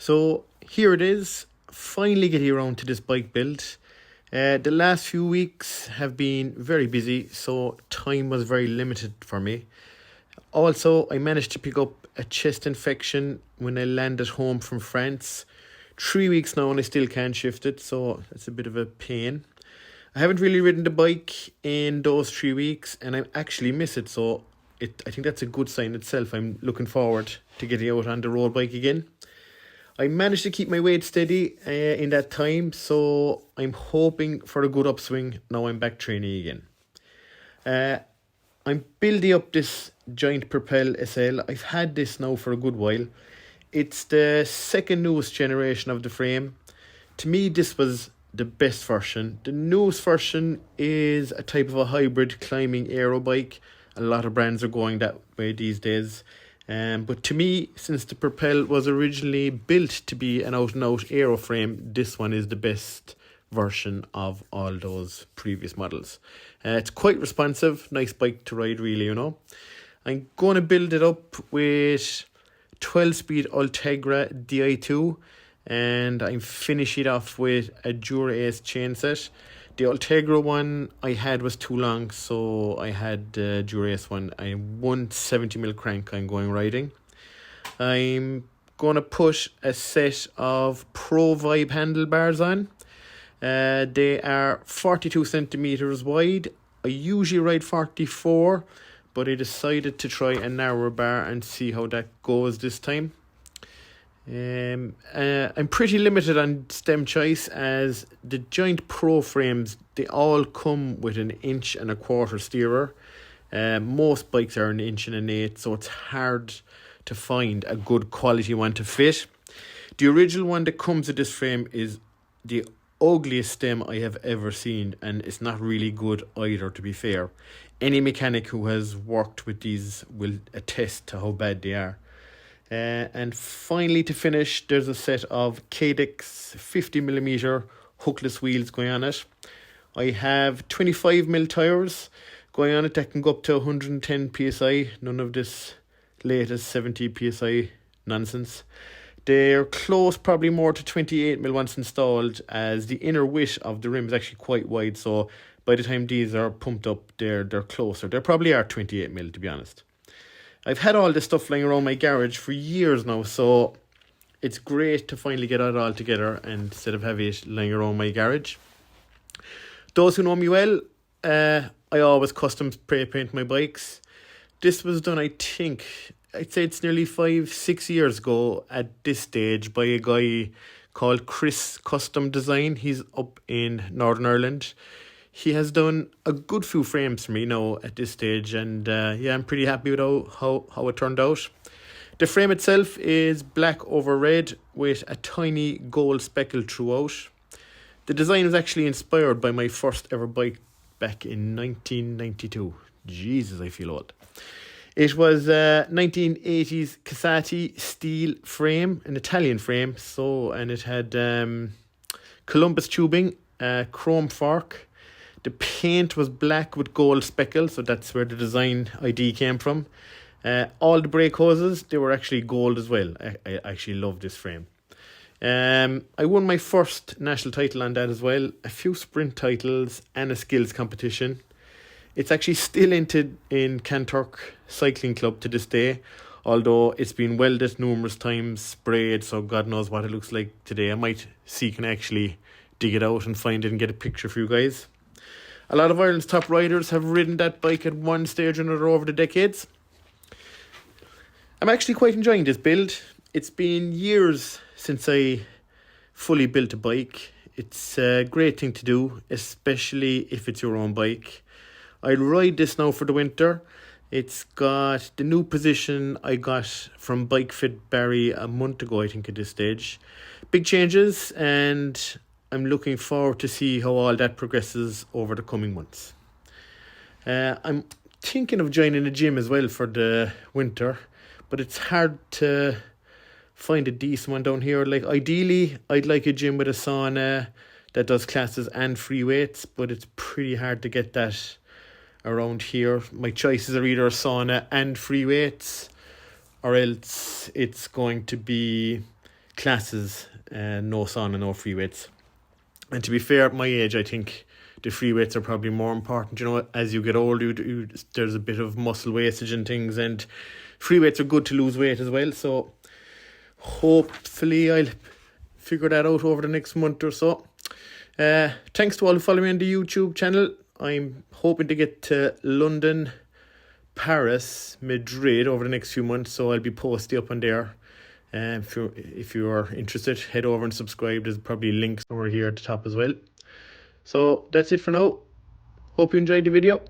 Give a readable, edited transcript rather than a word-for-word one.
So here it is, finally getting around to this bike build. The last few weeks have been very busy, so time was very limited for me. Also, I managed to pick up a chest infection when I landed home from France. 3 weeks now and I still can't shift it, so that's a bit of a pain. I haven't really ridden the bike in those 3 weeks and I actually miss it, so I think that's a good sign itself. I'm looking forward to getting out on the road bike again. I managed to keep my weight steady in that time, so I'm hoping for a good upswing now I'm back training again. I'm building up this Giant Propel SL. I've had this now for a good while. It's the second newest generation of the frame. To me, this was the best version. The newest version is a type of a hybrid climbing aero bike. A lot of brands are going that way these days. But to me, since the Propel was originally built to be an out-and-out aero frame, this one is the best version of all those previous models. It's quite responsive, nice bike to ride really. I'm going to build it up with 12-speed Ultegra Di2 and I'm finishing it off with a Dura Ace chain set. The Ultegra one I had was too long, so I had the Dura Ace one. I 170mm crank I'm going riding. I'm going to put a set of Pro Vibe handlebars on. They are 42 centimeters wide. I usually ride 44, but I decided to try a narrower bar and see how that goes this time. I'm pretty limited on stem choice, as the Giant Pro frames, they all come with 1.25 inch steerer. Most bikes are 1.1 inch, so it's hard to find a good quality one to fit. The original one that comes with this frame is the ugliest stem I have ever seen, and it's not really good either, to be fair. Any mechanic who has worked with these will attest to how bad they are. And finally, to finish, there's a set of Cadex 50mm hookless wheels going on it. I have 25mm tyres going on it that can go up to 110 psi. None of this latest 70 psi nonsense. They're close, probably more to 28mm once installed, as the inner width of the rim is actually quite wide. So by the time these are pumped up, they're closer. They probably are 28mm, to be honest. I've had all this stuff lying around my garage for years now, so it's great to finally get it all together and instead of having it lying around my garage. Those who know me well, I always custom spray paint my bikes. This was done, I'd say it's nearly 5-6 years ago at this stage, by a guy called Chris Custom Design. He's up in Northern Ireland. He has done a good few frames for me now at this stage, and I'm pretty happy with how it turned out. The frame itself is black over red with a tiny gold speckle throughout. The design was actually inspired by my first ever bike back in 1992. Jesus, I feel old. It was a 1980s Casati steel frame, an Italian frame, and it had Columbus tubing, chrome fork. The paint was black with gold speckles, so that's where the design ID came from. All the brake hoses, they were actually gold as well. I actually love this frame. I won my first national title on that as well, a few sprint titles and a skills competition. It's actually still in Kanturk Cycling Club to this day, although it's been welded numerous times, sprayed, so God knows what it looks like today. I might see can actually dig it out and find it and get a picture for you guys. A lot of Ireland's top riders have ridden that bike at one stage or another over the decades. I'm actually quite enjoying this build. It's been years since I fully built a bike. It's a great thing to do, especially if it's your own bike. I'll ride this now for the winter. It's got the new position I got from Bike Fit Barry a month ago, I think, at this stage. Big changes, and I'm looking forward to see how all that progresses over the coming months. I'm thinking of joining a gym as well for the winter, but it's hard to find a decent one down here. Like, ideally, I'd like a gym with a sauna that does classes and free weights, but it's pretty hard to get that around here. My choices are either a sauna and free weights, or else it's going to be classes, no sauna, no free weights. And to be fair, at my age, I think the free weights are probably more important. You know, as you get older, there's a bit of muscle wastage and things, and free weights are good to lose weight as well. So hopefully I'll figure that out over the next month or so. Thanks to all who follow me on the YouTube channel. I'm hoping to get to London, Paris, Madrid over the next few months, so I'll be posting up on there. If you are interested, head over and subscribe. There's probably links over here at the top as well. So that's it for now. Hope you enjoyed the video.